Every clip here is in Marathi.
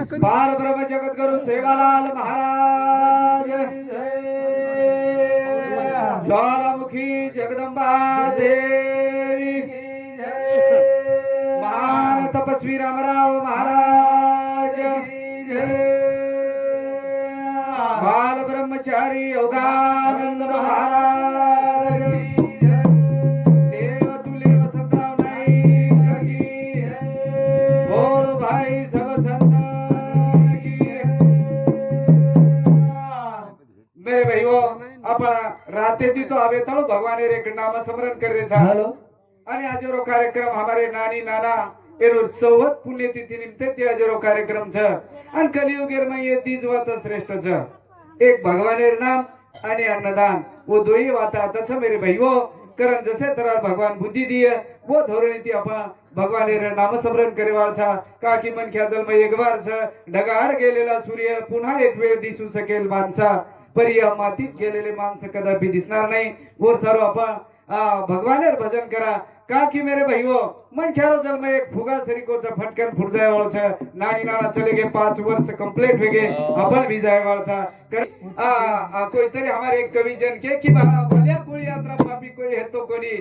पार ब्रह्म जगत गुरु सेवालाल महाराज ज्वालामुखी जगदंबा देवी महान तपस्वी रामराव महाराज बाल ब्रह्मचारी योगानंद महाराज देवतुल्य वसंतराव नाईक की बोल भाई सब संत की मेरे भाईओ आपण रातेती तो आवे तळो भगवान रे नाम स्मरण करे छा हेलो आणि आजरो कार्यक्रम हमारे नानी नाना एनो सौवत पुण्यतिथि निमित्ते ते आजरो कार्यक्रम छ आणि कलियुगेर में ये तीज वात श्रेष्ठ छ एक भगवानेर नाम आणि अन्नदान वो दोई वाता तस मेरे भाईओ कारण जसे तरह भगवान बुद्धि दिए वो धोरणी ती आपण भगवानेर नाम स्मरण करेवाळ छा का की मन ख्या जन्म एक बार छ ढगाळ गेलेला सूर्य पुन्हा एक वेळ दिसू शकेल माणसा परी या मातीत गेलेले माणसं कदापि दिसणार नाही वर सर्व आपण भगवानेर भजन करा का की मेरे भाईओ मन ख्यारो जल में एक फुगा सरीकोचा फटकन फुट जाय वाळो छ नानी नाना चले गए 5 वर्ष कंप्लीट हो गए अपन भी जाय वाळो छ कोई तरी हमारे एक कवि जन के कि भल्या कोळी यात्रा पापी कोई है तो कोणी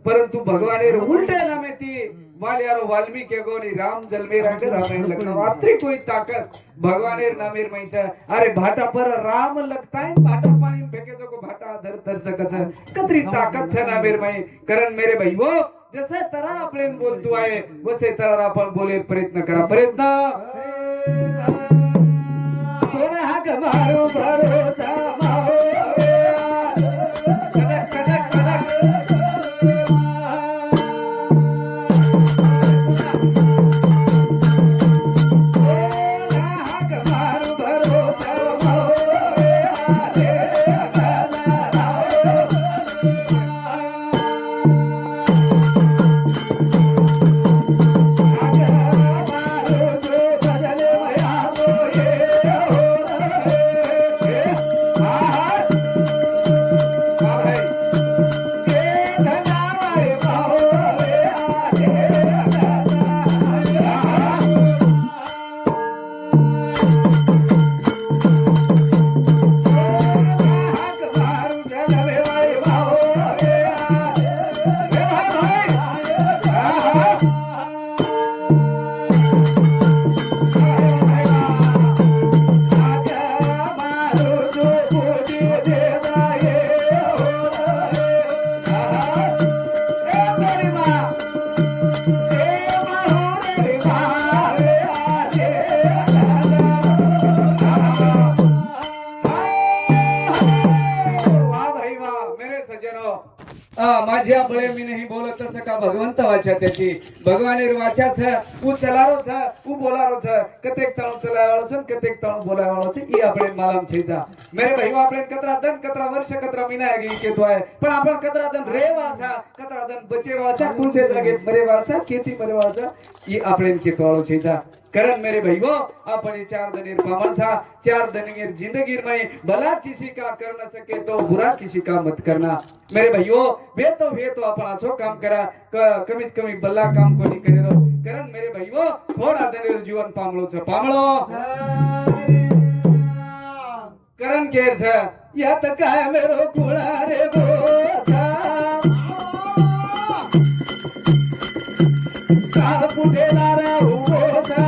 परंतु भगवानेर उलटे नामे ती वाल्यारो वाल्मीकि गोनी राम जलमे रंग राम लखन अत्री कोई ताकत भगवानेर नामेर मई छ अरे भाटा पर राम लगताय भाटा पानी फेके जो को भाटा धर धर सकच कतरी ताकत छ नामेर मई कारण मेरे भाईओ जसे तरार आपण बोलतो आहे वसे तरार आपण बोले प्रयत्न करा प्रयत्न कोण हाक मारो भरोसा माहो कडक कडक कडक माझी आपले मी नाही बोलत तसं का भगवंत वाचा त्याची भगवानेर वाचा छ उ चलारो छ उ बोलारो छ कतेक तण चलावाळो छ कतेक तण बोलावाळो छ ई आपले मालम छेजा मेरे भाईओ आपले कतरा दन कतरा वर्ष कतरा महीना आगे केतो आहे पण आपण कतरा दन रे वाचा कतरा दन बचे वाचा कुंचे जागे मरे वाचा खेती मरे वाचा ई आपले केतो वाळो छेजा करण मेरे भाईओ अपन 4 दनेर पावन था 4 दनेर जिंदगी में भला किसी का कर न सके तो बुरा किसी का मत करना मेरे भाईओ वे तो अपन अच्छो काम करा कमीत कमी भला काम को नहीं करे रो करण मेरे भाईओ थोड़ा दनेर जीवन पामळो छ पामळो करण केर छ यात काय मेरो कुळा रे बोचा काल पुढेला रे उभोचा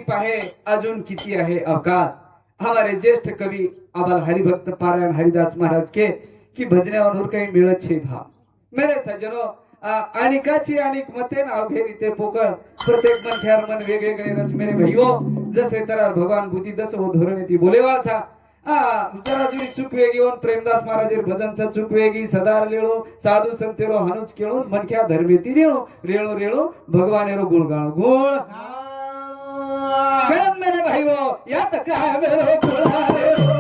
पाहे अजून किती आहे अवकाश हमारे ज्येष्ठ कवि अबल हरिभक्त पारायण हरिदास महाराज के की भजण्यावर काही मिळत छे भा मेरे सज्जनो अनेकाची अनेक मते नाव घेरी ते पोकळ प्रत्येक मन मन वेगवेगळे रच मेरे भाईओ जसे तरार भगवान बुद्धि दच वो धोरणे ती बोलेवा था जरा जुरी चुकवेगी ओन प्रेमदास महाराज भजन सा चुकवेगी सदार लेळो साधु संतेरो हनुज केळो मनख्या धर्मे ती रेळो रेळो रेळो भगवानेरो गुण गाणो गुण मेरे भाई आता काय मेरो फुलारे हो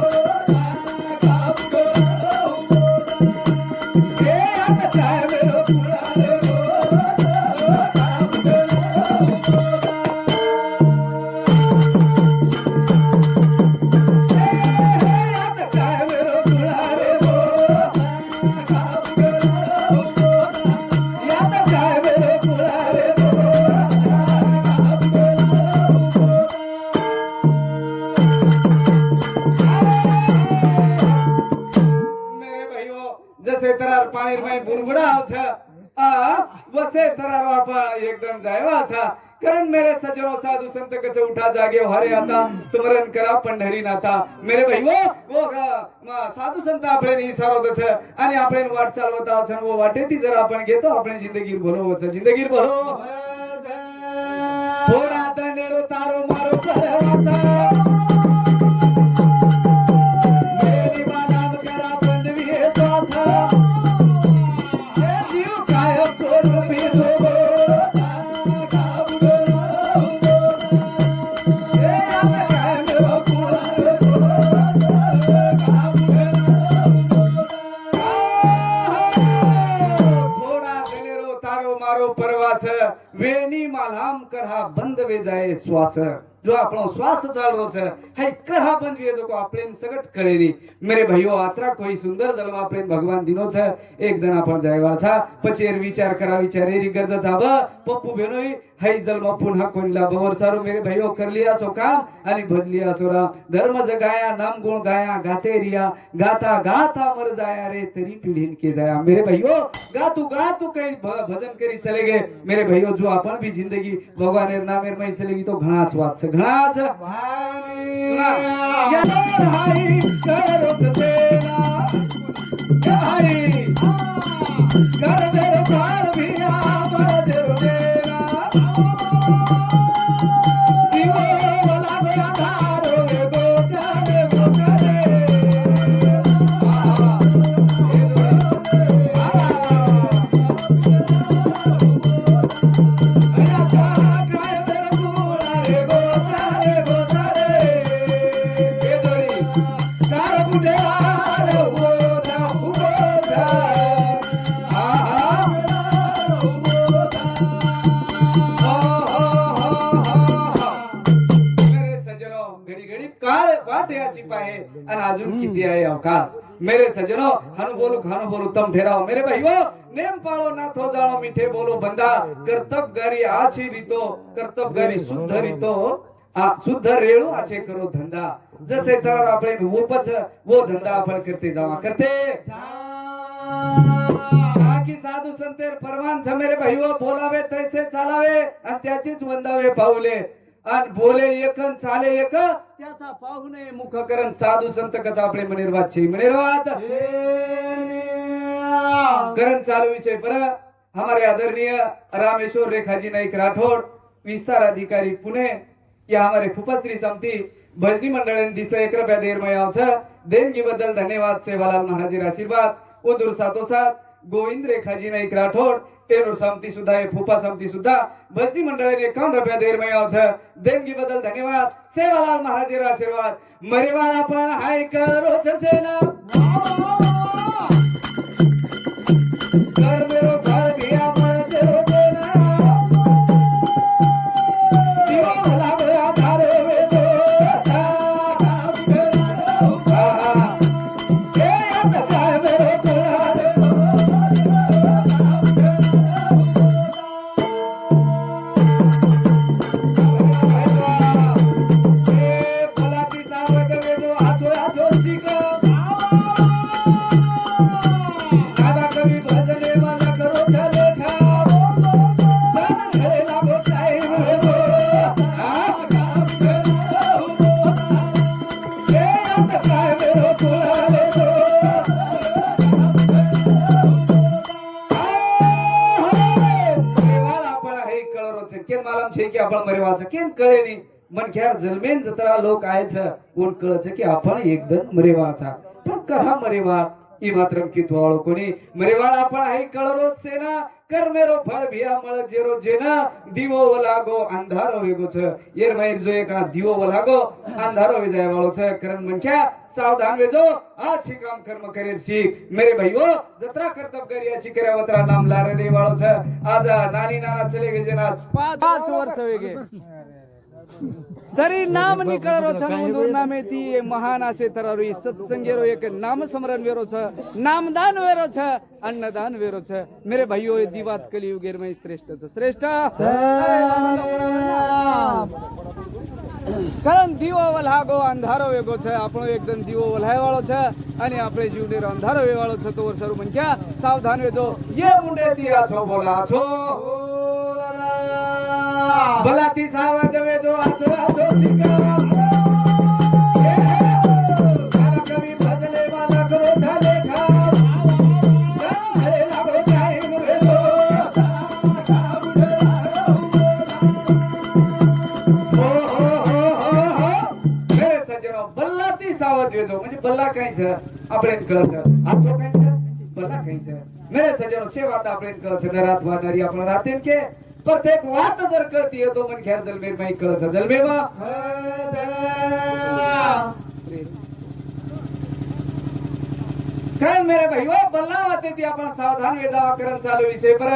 आता काय मेरो फुलारे हो जसे तरार पाणी में बुरबुड़ा छ वसे तरार आपा एकदम जायवा छ कारण मेरे सज्जनों साधु संत कसे उठा जागे हरे आता स्मरण करा पंढरी नाता मेरे भाई वो साधु संत आपले नहीं सारो छ आणि आपले वाट चालवता छ वो वाटे ती जर आपण घेतो आपले जिंदगी भरो छ जिंदगी भरो थोडा तनेरो तारो मारो परवाचा वेनी मालाम करहा बंद वे जाए श्वास जो આપણો શ્વાસ ચાલરો છે હે કરહા બંધ વે જો આપણે સગટ કળેરી मेरे भाईओ आत्रा कोई सुंदर जन्म આપણે भगवान दिनो છે एक दिन आपण जायवा छा પછી એર વિચાર કરા વિચારેરી ગરજ જાવ પપ્પુ બેનોઈ હે જન્મ પુનઃ કોઈલા બવર સારો मेरे भाईओ कर लिया सो काम आणि भज लिया सो राम धर्म जगाया नाम गुण गाया गाते रिया गाता गाता मर जाया रे तेरी पीढ़ीन के जाया मेरे भाईओ गातू कहीं भजन करी चले गए मेरे भाईओ जो अपन भी जिंदगी भगवान एर नाम एर में चलेगी तो घणा स्वाद से घणा छ भाई करो सेना भाई कर दे पार भी आ दे देना दीवो वाला गया धारो रे गोचारे गोचारे अजून किती आहे अवकाश मेरे सजनो हनु बोलू तम ठहराओ मेरे भाईओ नेम पाळो नाथो जाळो मिठे बोलो बंदा कर्तबगारी आची रीतो कर्तबगारी शुद्ध रीतो शुद्ध रेळू आचे करो धंदा जसे तर आपले वोपच वो धंदा आपण करते जावा करते बाकी साधू संतेर फरमान छ मेरे भाईओ बोलावे तैसे चालावे आणि त्याचीच वंदावे पाऊले आणि बोले एकन चाले एक त्याचा पाहुणे मुखकरण साधू संत कसा आपले मनेरवाद छे मनेरवाद करण चालू विषय पर हमारे आदरणीय रामेश्वर रेखाजी नाईक राठौड़ विस्तार अधिकारी पुणे या हमारे फुफाश्री समिति भजनी मंडळन दिस 1 रुपया देर में आव छ देणगी बद्दल धन्यवाद सेवालाल महाराज आशीर्वाद ओ दूर साथो साथ गोविंद रेखाजी नाईक राठौड़ एरो समिति सुद्धा है फुफा समिति सुद्धा भजनी मंडळाने 51 रुपया देर में आव छ देणगी बद्दल धन्यवाद सेवालाल महाराज आशीर्वाद मरेवाळा पण हाय करो छ सेना कर मेरो घर भिया पण तेरो देना दिवा भला गया धारे वे तो आपण मरेवाचा केम कळेनी मन ख्यार जलमेन जतरा लोक आए छ कोण कळच की आपण एकदम मरेवाचा पण कहा मरेवा ई मात्रम की तोळो कोणी मरेवाळ आपण आहे कळरोच सेना कर्मेरो फळ भिया मळ जेरो जेना દીવો વલાગો અંધારો વેગો છે યેર મહેર જો એક આ દીવો વલાગો અંધારો વેજાય વાળો છે કરણ મનખ્યા सावधान वेजो आज ही काम कर्म करेर सीख मेरे भाईओ जत्रा कर्तव्य करियाची कर्यावत्रा नाम लारे रे वाळो छ आज नानी नाना चले गेजे ना 5 वर्ष वेगे तरी नाम निकळरो छनमुंदूर नामे ती महान असे तररू सत्संगेरो एक नाम स्मरण वेरो छ नामदान वेरो छ अन्नदान वेरो छ मेरे भाईओ ये दिवात कलियुगेर में श्रेष्ठ छ श्रेष्ठ कारण દીવો વલહાગો અંધારો વેગો છે આપણો એકદમ દીવો વલહાય વાળો છે અને આપણે જીવનેરો અંધારો વેવાળો છે તો વરસરું મનક્યા સાવધાન વેજો ये मुंडे तिया छो बोला छो भलाती सावध वेजो आछो आछो शिका कभी भजले वाला करो झाले खा लागो चाहे मुरेलो सावध वेजो म्हणजे बल्ला काही છે આપણે કળ છે આછો काही છે બલ્લા काही છે मेरे सजनो सेवा ता આપણે કળ છે નરાત વાનારી આપણે રાતે કે प्रत्येक વાત जर करती है तो मन घेर जलमेर माई कळ છે जलमेवा कारण मेरे भाईओ बल्ला वाते ती आपण सावधान वेजावा करण चालू विषय पर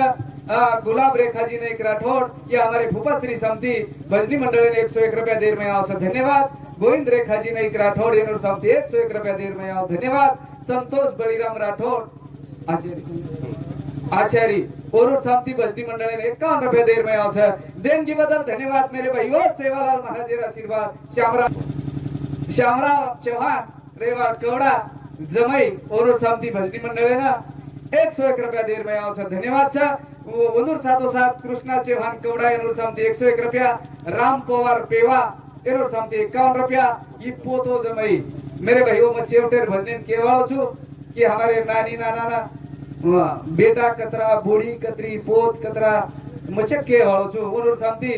गुलाब रेखाजी ने एक राठौड़ ये हमारे फूफा श्री समती भजनी मंडल ने 101 रुपया देर में आवश्यक धन्यवाद गोविंद रेखा जी ने एक राठौड़ येनूर सामती 101 रुपया देर में आओ धन्यवाद संतोष बळीराम राठौड़ आचार्य ओरूर सामती भजनी मंडल ने 51 रुपया देर में आओ देणगी बदल धन्यवाद मेरे भाईओ सेवालाल महाराज आशीर्वाद श्यामराव चौहान रेवा कवडा जमई ओरूर सामती भजनी मंडल ना 101 रुपया देर में आओ धन्यवाद छ वनूर सातो सात कृष्णा चौहान कवडा येनूर सामती 101 रुपया राम पवार पेवा एरो सामते 51 रुपया ई पोतो जमई मेरे भाइयों में सेवटेर भजन केवाळो छु कि हमारे नानी नाना ना बेटा कतरा बूढ़ी कतरी पोत कतरा मचक केवाळो छु ओनूर सामती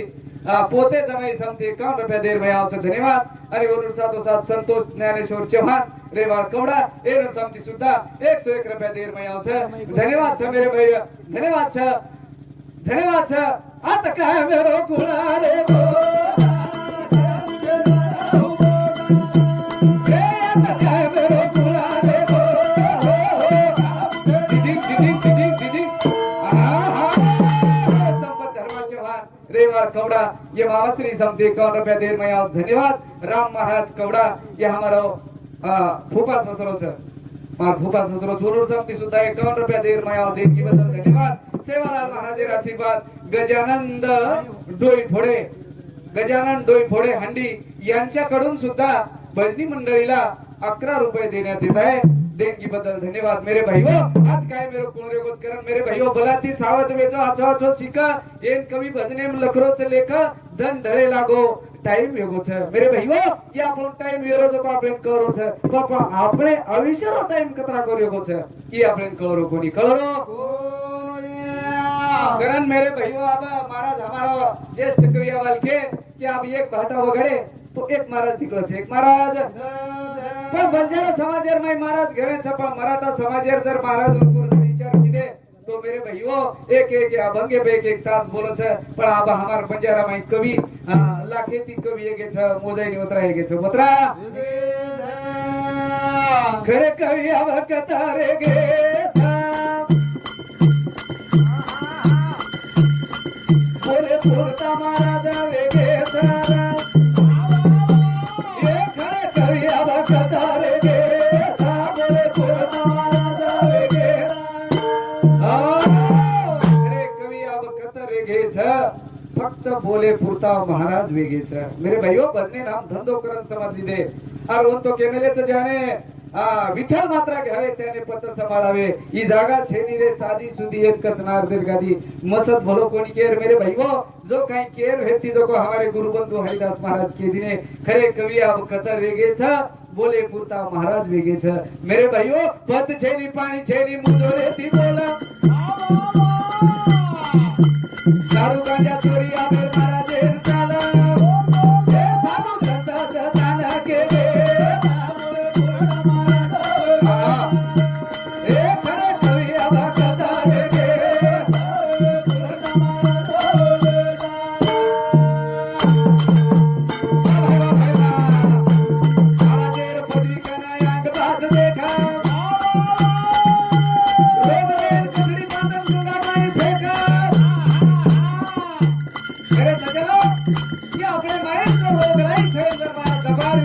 पोते जमई सामते 51 रुपया देर में आवछ धन्यवाद आणि ओनूर सातो सात संतोष ज्ञानेश्वर चौहान रेवार कवडा एरो सामती सुद्धा 101 रुपया देर में आवछ धन्यवाद छ मेरे भाई धन्यवाद छ आता काय मेरो कुळा रे कवड़ा ये मावश्री समते 51 रुपया देर में आओ धन्यवाद राम महाराज कवड़ा ये हमारा फूफा ससुरो छ मार फूफा ससुरो जोरूर समती सुद्धा 51 रुपया देर में आओ देणगी बदल धन्यवाद सेवालाल महाराज आशीर्वाद गजानन डोई फोडे हंडी यांच्याकडून सुद्धा भजनी मंडळीला 11 रुपये देण्यात येत आहे देणगी बदल धन्यवाद मेरे भाईओ आज काय मेरो कोणरे गोत करण मेरे भाईओ बलाती सावध वेचो आछो आछो शिका एन कवि भजने में लखरो च लेख धन ढळे लागो टाइम वेगो छ मेरे भाईओ ये आपण टाइम वेरो जो आपण करो छ पापा આપણે અવિસરો टाइम कतरा કર્યો छ ये आपण करो कोनी कळरो करण मेरे भाईओ अब महाराज हमारा ज्येष्ठ कवियावाल के कि आप एक भाटा वगड़े तो एक महाराज निकलो छे एक महाराज पण बंजारा समाजेर में महाराज घरे छ पण मराठा समाजेर जर महाराज उनको विचार कीदे तो मेरे भाईओ एक एक भंगे पे एक तास बोलो छ पण अब हमार बंजारा में कवि लाखेती कवि एक छ मोजाई उतरा एक छ उतरा घरे कवि अब कतारे गे बोले पुरता महाराज वेगे सारा ये घरे कवि अब कतारे गे बोले पुरता महाराज वेगे अरे कवि अब कतारे गे छ फक्त बोले पुरता महाराज वेगे छ मेरे भाइयों भजने नाम धंधो करण समज दे और उन तो केमेले छ जाने विठ्ठल मात्रा घ्यावे त्याने पत सांभाळावे ही जागा छेनी रे साधी सुधी एक कसनार दीर्घादी मसत भलो कोणी केर मेरे भाइयों जो काही केर हेती जो को हमारे गुरु बंधु हरिदास महाराज के दिने खरे कवि अब कतर वेगे छ बोले पुरता महाराज वेगे छ मेरे भाइयों पत छेनी पानी छेनी मुंडो रेती बोला दारू गांजा चोरी आवे महाराज चाला हे साधु संत जाना के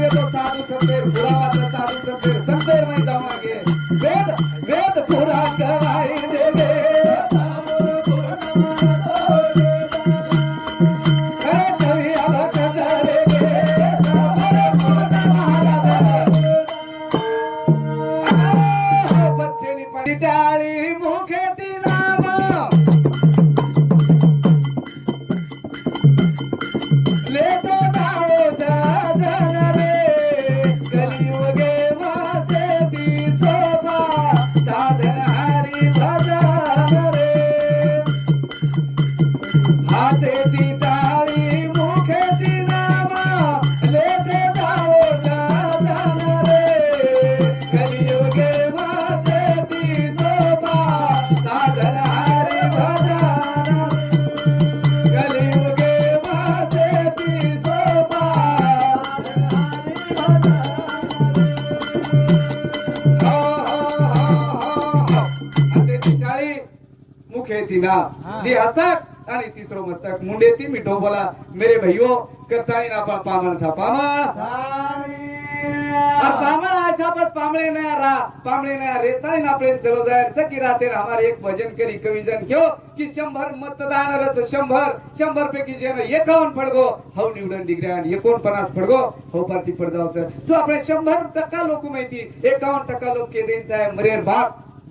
वेदो साधू संतेर पुरावाचा साधू संतेर संतेर नाही जाऊ मागे वेद वेद पुरा गवाई देवे टाळी मुखेती नाम लेतो जाओ साधन रे कलियुगे वाचे ती शोभा साधन हरी भजन रे हाते ती टाळी मुखेती नाम लेतो जाओ साधन रे कलियुगे वाचे ती शोभा साधन हरी भजन कलियुगे वाचे ती शोभा हाते ती टाळी मुखे ती नाम ती हस्तक आणि तिसरो मस्तक मुंडे ती मिठो बोला मेरे भाइयों करतानी ना पामण सा पामण पामण आछापत पामळे नया रा पामळे नया रेता ना प्रेम चलो जायर सकी राते हमारे एक भजन करी कविजन क्यों कि 100 मतदान रच 100 पैकी जे 51 पडगो हव निवडून डिग्र्यान 49 पडगो हो पार्टी पडजावचं जो आपले 100% लोक माहिती 51% लोक के द्यायचं आहे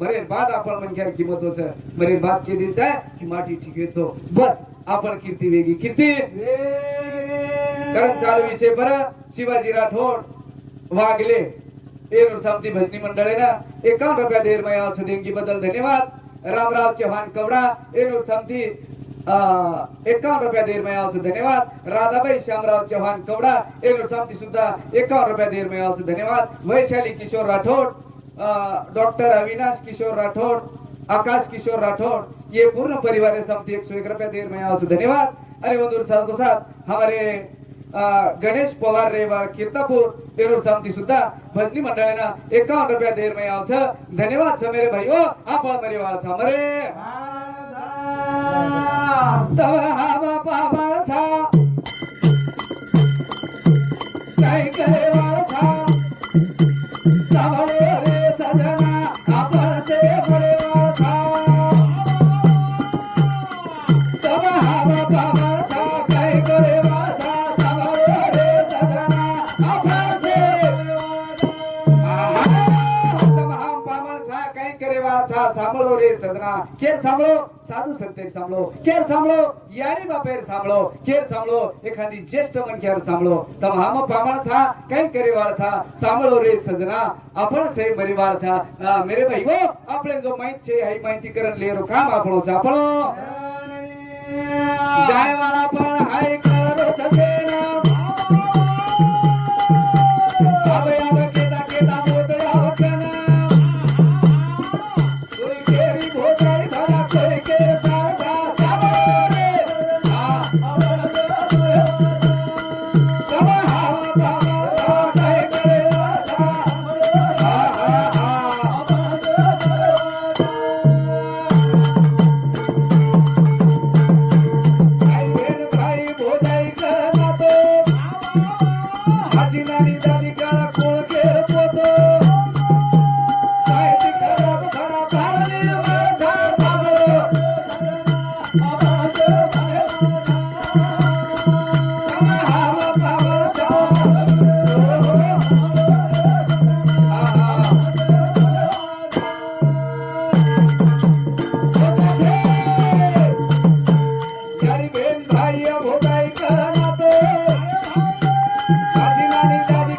मरेर बाद आपण म्हणक्यार किंमत होच मरेर बाद के द्यायचं आहे की माटी ठीक येतो बस आपण कीर्ती वेगी कीर्ती कारण चालू विषय बरं शिवाजी राठोड वागले एरो सामती भजनी मंडळे ना 51 रुपया देर मया देणगी बदल धन्यवाद रामराव चव्हाण कवडा एरो सामती 51 रुपया देर मया धन्यवाद राधाबाई श्यामराव चव्हाण कवडा एरो सामती सुद्धा 51 रुपया देर मया धन्यवाद वैशाली किशोर राठोड डॉक्टर अविनाश किशोर राठौड़ आकाश किशोर राठौड़ ये पूर्ण परिवार है समती 101 रुपया देर में आओ धन्यवाद। अरे बंधु साथ को साथ हमारे गणेश पवार रेवा कीर्तापुर एरोड समती सुद्धा भजनी मंडळाना 51 रुपया देर में आओ धन्यवाद छ मेरे भाइयों आप मेरे वाला छ मरे तब हवा पावा था काय करे वाला था सावळे रे सजना आपण ते बरे वाला तब हवा पावा था काय करे वाला सावळे रे सजना आपण ते तब हम पावन छा काय करे वाला सांभळो रे सजना केर सांभळो साधू संतेर सांभळो केर सांभळो यारी बापेर सांभळो केर सांभळो एखादी ज्येष्ठ मनख्यार सांभळो तम हम पामण छा काय करे वाला छा सांभळो रे सजना आपण से परिवार छा मेरे भाईओ आपले जो माहित छे हई माहिती करन लेरो काम आपणो छा आपणो जाय वाला पण हाय करो छसेना आवे आवे केता केता मोतया वचना कोई केरी भोजाई धरा कोई के साधा सावरे आ तब हम पावा काय करे वाला आई बेन भाई भोजाई करना तो हसीनानी दादी काळा कोण केर पोतो काय तिकरा खरा भारणी माझा सावरो आवाज यारी बेन भाई भोगाई करना तो हसीनानी दादी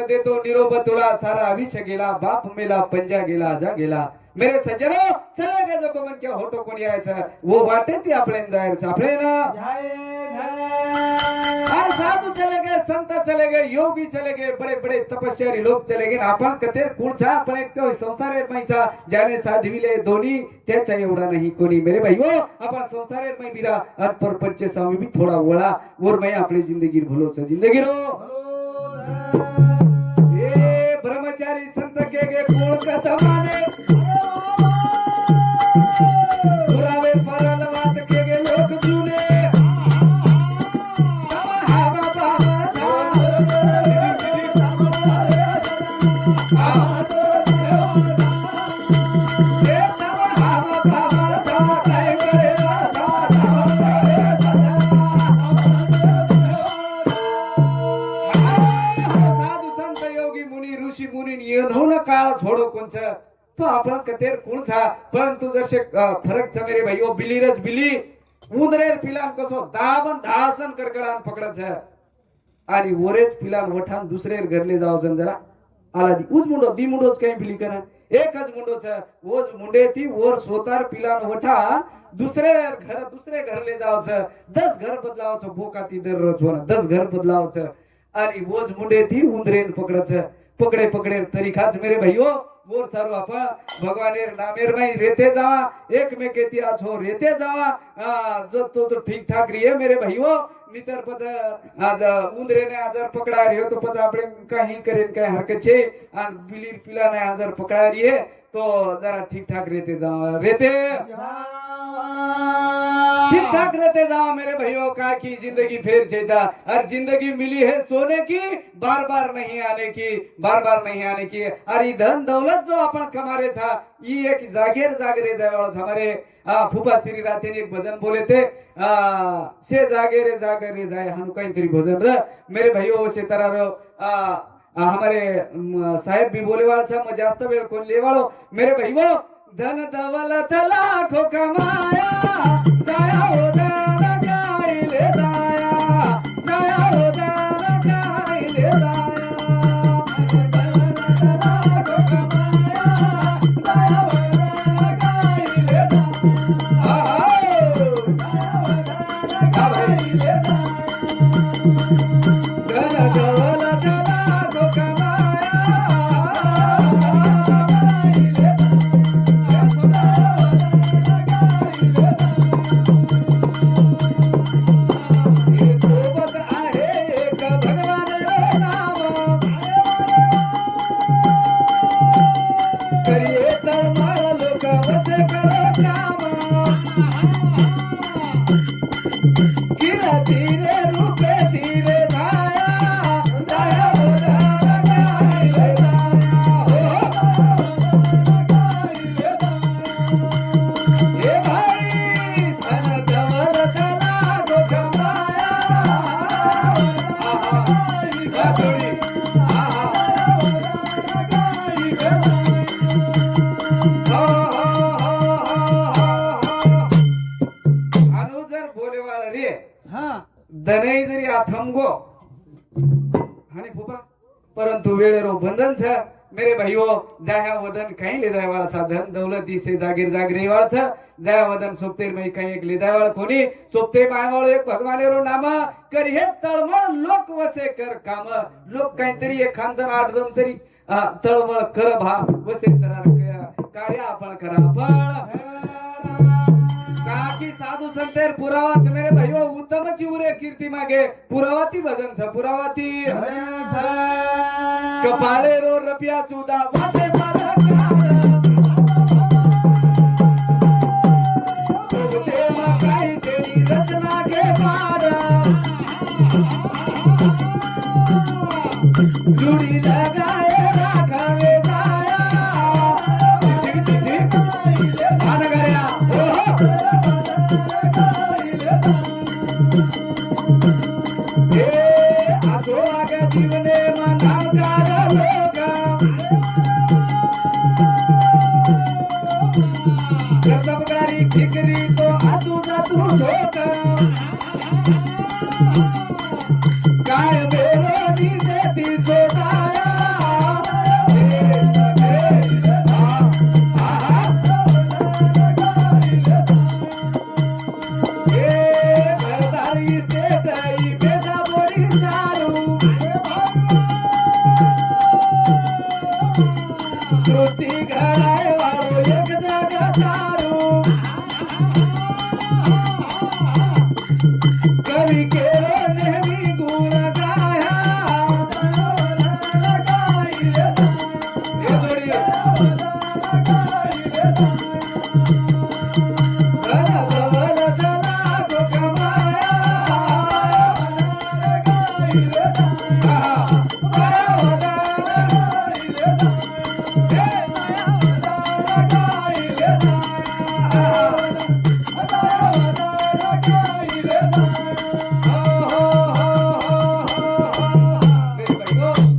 देतो निरोप तुला सारा आयुष्य गेला बाप मेला पंजा गेला आजा गेला मेरे सज्जनो चले गए जो को मन क्या होटो कोणी यायचं वो वाटे ती आपल्यान जायचं आपले ना और साधु चले गए संत चले गए योगी चले गए बड़े बड़े तपस्यारी लोक चले गए आपण कतेर कुळचा आपण एक तो संसारेर मैचा ज्याने साधविले दोन्ही त्याच्या एवढा नाही कोणी मेरे भाईओ आपण संसारेर मै बिरा और परपंच स्वामी भी थोड़ा वळा और मैं आपली जिंदगी भलो छ जिंदगी रो ए ब्रह्मचारी संत के गे कुळ कथमाने पुरावे परल वात के गे लोक जुने काळ छोडो कोणच तो आपण कतेर कुणचा परंतु जसे फरक छ मेरे भाईओ बिलीरच बिली उंदरेर पिलान कसो दाबन धासन कडकडान पकडच आणि वरेच पिलान वठान दुसरेर घरले जाव जरा आला दी उज मुंडो दी मुंडोच काही पिली करा एकच मुंडो छ ओज मुंडे ती वर सोतार पिलान वठा दुसरे घरले जाव छ 10 घर बदलाव छ बोका ती दररोज होना 10 घर बदलाव छ आणि ओज मुंडे ती उंदरेन पकडच पकड़े पकड़े तरीकाच मेरे भाइयों मोर सर्व आपा भगवानेर नामेर में रहते जावा एक में कहती आछो रहते जावा जो तो ठीक ठाक रही है मेरे भाइयों नितर पच आज उंदरेने आजार पकड़ा रही हो तो पच आपले काही करेन काय हरकत छे आणि बिलीर पिलाने आजार पकड़ा रही है तो जरा ठीक ठाक रहते जावा रहते ठीक ठाक रहते जाओ मेरे भाइयों का की जिंदगी फेर छेचा और जिंदगी मिली है सोने की बार बार नहीं आने की और धन दौलत जो अपन कमारे था ये एक जागेर जागरे जाए हमारे फूफा श्री राते ने एक भजन बोले थे से जागेरे जाए हम कहीं तरी भजन र मेरे भाइयों से तरह हमारे साहेब भी बोले वाला था मैं जास्त वेळ कोण ले वालो मेरे भाइयों धन दौलत लाखों कमाया जाया हो दाना जाई ले जाया हो दाना जाई ले दनई जरी आथमगो हानि फूफा परंतु वेळेरो बंधन छ मेरे भाइयों जाया वदन कहीं ले जाए वाला सा धन दौलती से जागीर जागरे वाला छ जाया वदन सोपतेर में कहीं एक ले जाए वाला कोनी सोपते माय वालो एक भगवानेरो नाम करी हे तळमळ लोक वसे कर काम लोक काहीतरी एक खानदान आठदम तरी तळमळ कर भा वसे तरार कार्य आपण करा आपण काकी साधु संतेर पुरावाच मेरे भाइयों उत्तम चिवरे कीर्ती मागे पुरावाती भजन छ पुरावाती कपाळे रो रपिया सुदा वाटे मारा सोबते मा काही तेरी रचना के पार जुड़ी लगाए राखावे जाया आना गया जीवने सबगारी ठिकरी तो आतू जातू ठोका काय बेरोजी से ती सोताया सृष्टी घडाय वाळो एक जग तारू कवी केलो नेहमी गुण गाया हे जोडी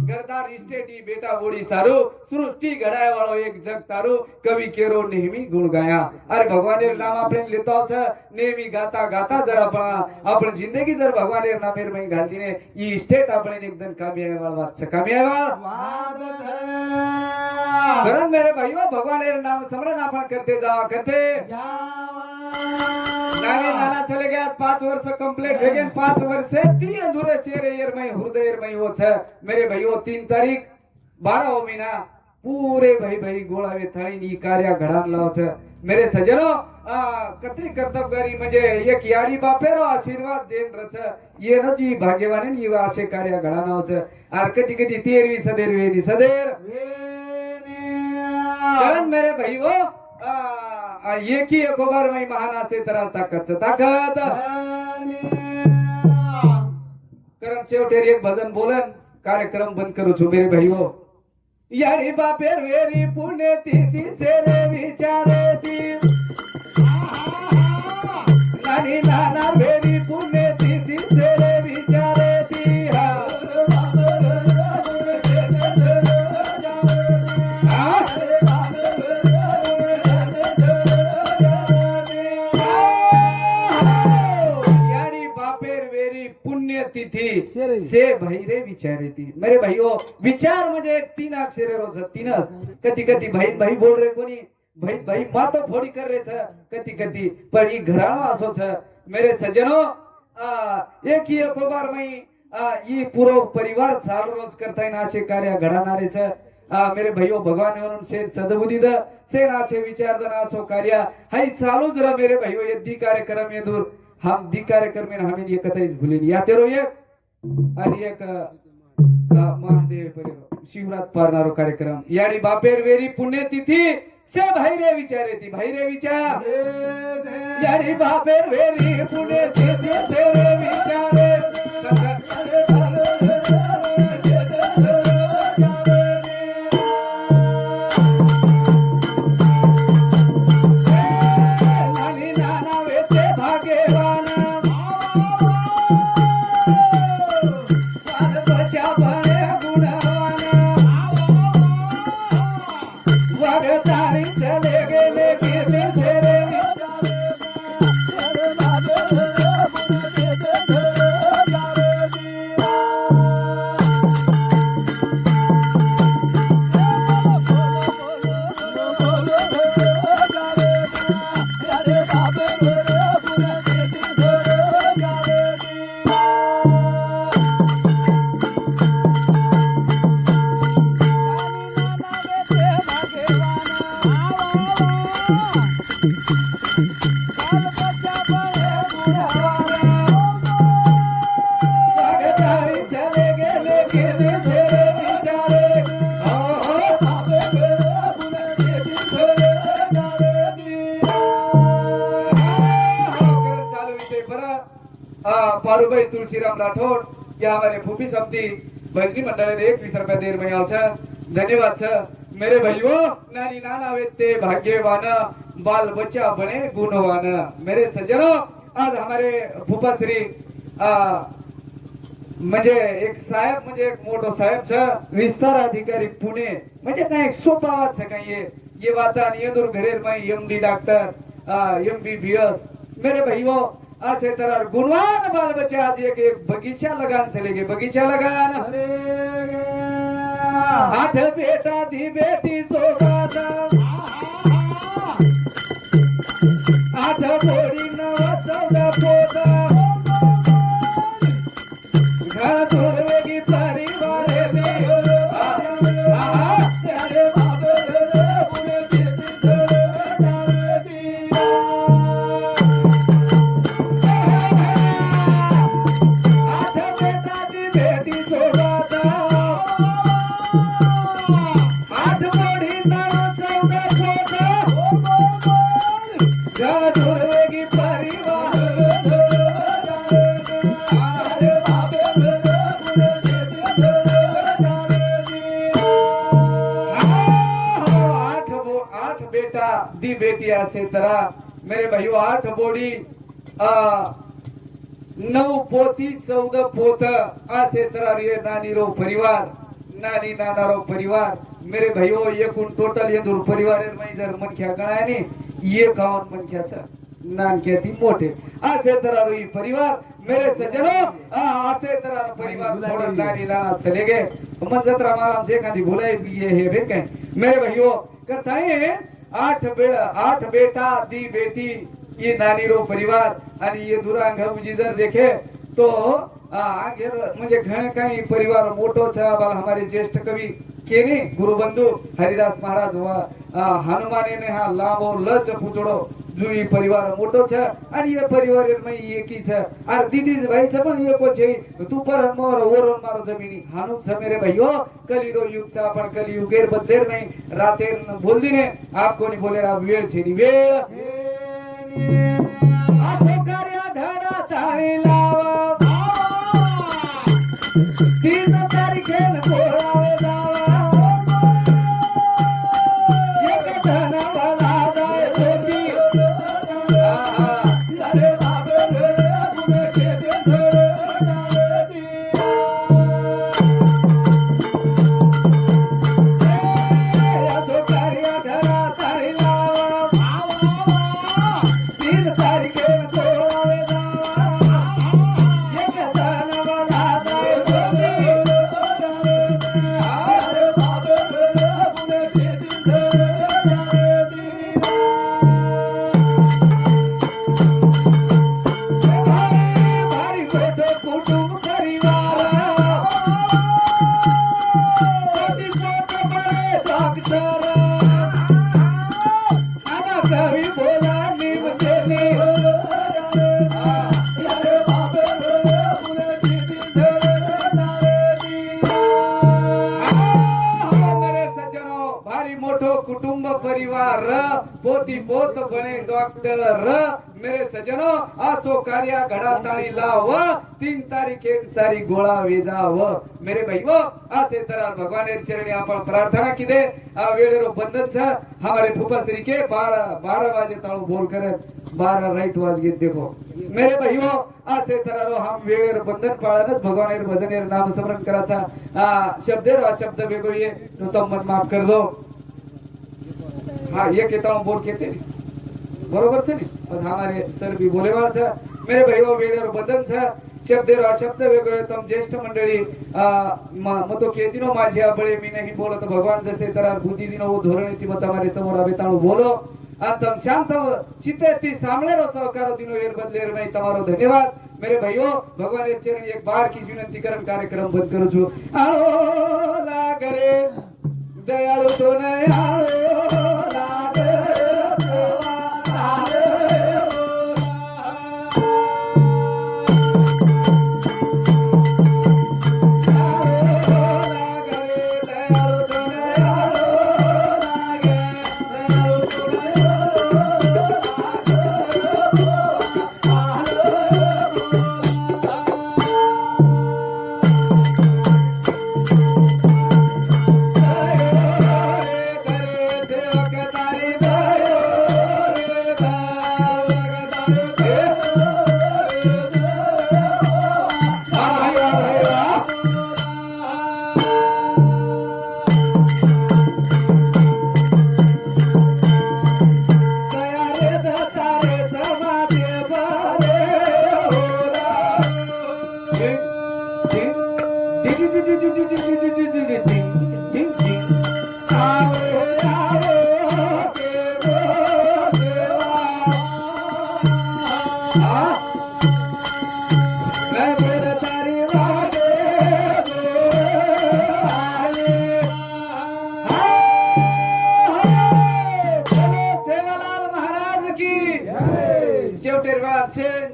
घरदार इस्टेटी बेटा बोडी सारू सृष्टी घडाय वाळो एक जग तारू कवी केरो नेहमी गुण गाया अरे भगवानेर नाम आपण लेतो छ नेहमी गाता गाता जर आपण जिंदगी जर भगवानेर नामेर में घालती ने ई इस्टेट आपण एकदम कामयाब वाळवात छ कामयाब कारण मेरे भाईओ भगवानेर नाम स्मरण आपण करते नानी नाना चले गए 5 वर्ष कंप्लीट हो गए 5 वर्ष 3 अधूरे शेर यर में हृदय में हो छ मेरे भाइयों 3 तारीख 12 महीना पूरे भाई गोळावे थाळी नी कार्य घडान लाव छ मेरे सजनो कतरी कर्तव्यकारी म्हणजे एक याडी बापेरो आशीर्वाद जेन रच ये न जी भाग्यवान नी असे कार्य घडानाव छ आर कधी कधी तेरवी सदेर वेनी सदेर कारण मेरे भाइयों एक ही एक बार में महान असे तर ताकद कारण शेवटेर एक भजन बोलन कार्यक्रम बंद करू छु मेरे भाइयों यारी बापेर वेरी पुणे ती सेरे विचारे ती नानी नाना वेरी पुणे ती सेरे विचारे ती तिथि से भैरे विचारे थी मेरे भाइयों विचार म्हणजे एक 3 अक्षरे रोज 3च कधी कधी भाई बोल रे कोणी भाई मातो फोडी कर रे छ कधी पण ई घराणो असो छ मेरे सजनो एक ही एक बार में ई पूरो परिवार चालू रोज करताय ना असे कार्य घडणारे छ मेरे भाइयों भगवान म्हणून से सद्बुद्धी द से नाचे विचार द असो कार्य हाई चालू जरा मेरे भाइयों यदि कार्यक्रम ये दूर हम दी कार्यक्रम में हमें ये कतई भूलेन या तेरो एक आणि एक महादेव परिवार शिवरात पारणारो कार्यक्रम यानी बापेर वेरी पुण्यतिथी से भाईरे विचारे ती भाईरे विचार यानी बापेर वेरी पुण्यतिथी से विचारे पारुभाई तुलसीराम राठौड़ या हमारे फूफी समिति भजनी मंडल ने 21 रुपया देर में आओ धन्यवाद छ मेरे भाइयों नानी नाना वेते भाग्यवान बाल बच्चा बने गुणवान मेरे सज्जनों आज हमारे फूफा श्री म्हणजे एक साहेब म्हणजे एक मोठो साहेब छ विस्तार अधिकारी पुणे म्हणजे काय सोपा वात छ काय ये बात आणि दूर घरेर में एमडी डॉक्टर एमबीबीएस मेरे भाइयों ऐसे तरह गुणवान बाल बच्चे आज एक बगीचा लगान चले गए बगीचा लगान आठ बेटा दी बेटी सोगाता आठ बोरी नवा 14 पोता घर तोड़वेगी परिवार दे तेरे बाबे बेटा दी बेटी असे तरा मेरे भाई 8 बोडी 9 पोती 14 पोत असे तरा रे नानी रो परिवार नानी नाना रो परिवार मेरे भाइयों एकूण टोटल येदूर परिवार जर मनख्या गणाने 51 मनख्याचा नानक्याती मोठे असे तरार ही परिवार मेरे सज्जनों असे तरार परिवार सोडून नानी नाना चले गए मन जत्रा माला से एखादी भुलाई ये है बे काय मेरे भाइयों करताय 8 बेटा दी बेटी ये नानी रो परिवार आणि ये दुरांग उजी जर देखे तो आगे म्हणजे घणे काही परिवार मोठो छ बाल हमारे ज्येष्ठ कवि केने गुरुबंधु हरिदास महाराज व हनुमाने ने हा लांबो लच पुचड़ो जुई परिवार मोटो छ आणि ये परिवार में एकी छ और दीदी भाई छ पण एको छे तू पर मोर ओरोन मारो जमिनी हानु छ मेरे भाइयों कलिरो युग छ पण कलियुगेर बदलेर नाही रातेर बोल दिने आप कोणी बोले आप वेळ छे नी वेळ आठो कार्या धडा ताळी लावा 3 तारीखे कोरावे जावा एक धन भला जाय होती अरे बाबे रे गुणे के आठो कार्या धडा ताळी लावा 3 तारीखे कोरावे जावा एक धन भला जाय होती अरे बाबे रे गुणे के भारी मोठं कुटुंब परिवार कोटी पोट बरे डॉक्टर आना कवी बोला निम देली अरे बाबे रे गुणे के मेरे सज्जनों भारी मोठो कुटुंब परिवार पोती पोत बने डॉक्टर मेरे सज्जनों आसो कार्या घडा ताळी लाव 3 तारीखे सारी गोळा वेजाव मेरे भाइयों आसे तरार भगवान चरणी आपण प्रार्थना किदे आ वेळेरो बंधन छ हमारे फूफा श्री के 12 बजे ताळो बोल करे 12 राइट वाज गीत देखो मेरे भाइयों आसे तरारो हम वेळेर बंधन पाळनच भगवानेर भजनेर नाम स्मरण कराचा शब्देर आ शब्द वेगो ये तो तम मन माफ कर दो हाँ ये केताळो बोल केते बरोबर छे ने बस हमारे सर भी बोले वाला छ मेरे भाइयों वेळेर बंधन छ शब्देर आ शब्द वेगो तम ज्येष्ठ मंडळी मतो केदिनो माझ्या बळे मी नाही बोलत भगवान जसे तरार बुद्धी दिनो वो धोरण ती मत हमारे समोर आवे ताळो बोलो तम शांत चित्ते ती सामळेरो सहकार दिनो एर बदलेर में तमारो धन्यवाद मेरे भाइयों भगवान एक चरण एक बार की विनंती करन कार्यक्रम बंद करू छु आलो लागरे दयाळु तो नय आलो लागरे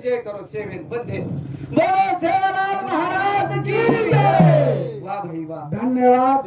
जय करो सेवेन बंधे बोलो सेवालाल महाराज की जय वाह भाई वाह धन्यवाद।